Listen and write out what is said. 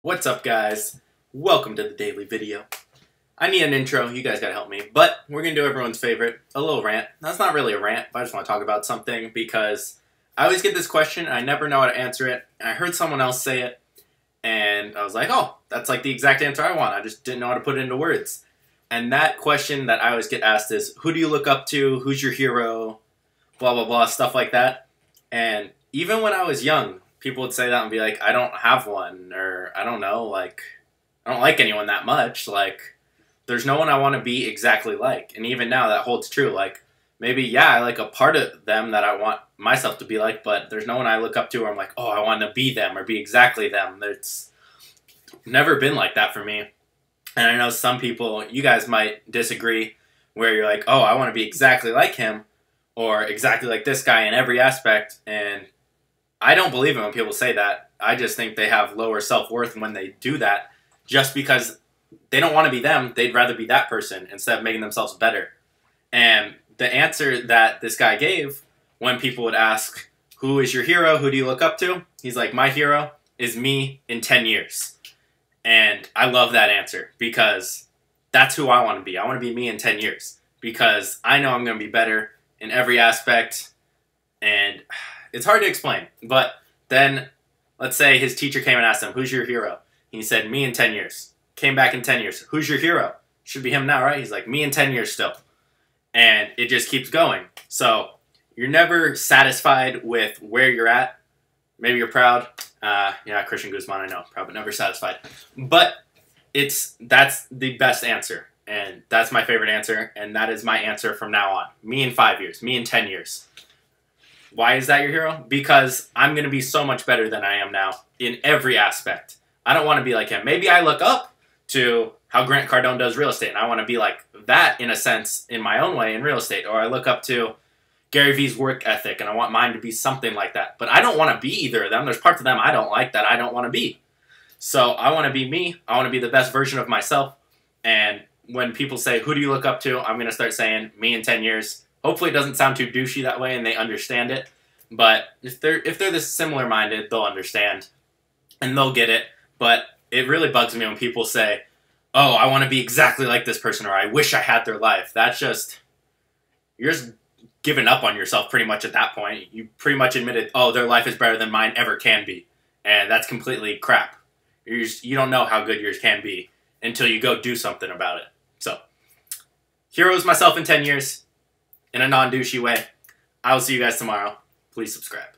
What's up, guys? Welcome to the daily video. I need an intro, you guys gotta help me, but we're gonna do everyone's favorite, a little rant. That's not really a rant, but I just want to talk about something because I always get this question, I never know how to answer it, and I heard someone else say it, and I was like, oh, that's like the exact answer I want, I just didn't know how to put it into words. And that question that I always get asked is, who do you look up to, who's your hero, blah blah blah, stuff like that. And even when I was young, people would say that and be like, I don't have one, or I don't know, like, I don't like anyone that much, like, there's no one I want to be exactly like. And even now, that holds true, like, maybe, yeah, I like a part of them that I want myself to be like, but there's no one I look up to where I'm like, oh, I want to be them, or be exactly them. It's never been like that for me. And I know some people, you guys might disagree, where you're like, oh, I want to be exactly like him, or exactly like this guy in every aspect, and I don't believe it when people say that. I just think they have lower self-worth when they do that just because they don't want to be them. They'd rather be that person instead of making themselves better. And the answer that this guy gave when people would ask, who is your hero? Who do you look up to? He's like, my hero is me in 10 years. And I love that answer because that's who I want to be. I want to be me in 10 years because I know I'm going to be better in every aspect. And it's hard to explain, but then let's say his teacher came and asked him, who's your hero? He said, me in 10 years. Came back in 10 years. Who's your hero? Should be him now, right? He's like, me in 10 years still. And it just keeps going. So you're never satisfied with where you're at. Maybe you're proud. Yeah, Christian Guzman, I know. Proud but never satisfied. But that's the best answer. And that's my favorite answer. And that is my answer from now on. Me in 5 years. Me in 10 years. Why is that your hero? Because I'm going to be so much better than I am now in every aspect. I don't want to be like him. Maybe I look up to how Grant Cardone does real estate, and I want to be like that in a sense in my own way in real estate. Or I look up to Gary Vee's work ethic, and I want mine to be something like that. But I don't want to be either of them. There's parts of them I don't like that I don't want to be. So I want to be me. I want to be the best version of myself. And when people say, who do you look up to? I'm going to start saying me in 10 years. Hopefully it doesn't sound too douchey that way and they understand it. But if they're this similar minded, they'll understand and they'll get it. But it really bugs me when people say, oh, I want to be exactly like this person, or I wish I had their life. That's just, you're just giving up on yourself pretty much at that point. You pretty much admitted, oh, their life is better than mine ever can be. And that's completely crap. You don't know how good yours can be until you go do something about it. So, heroes myself in 10 years. In a non-douchey way. I will see you guys tomorrow. Please subscribe.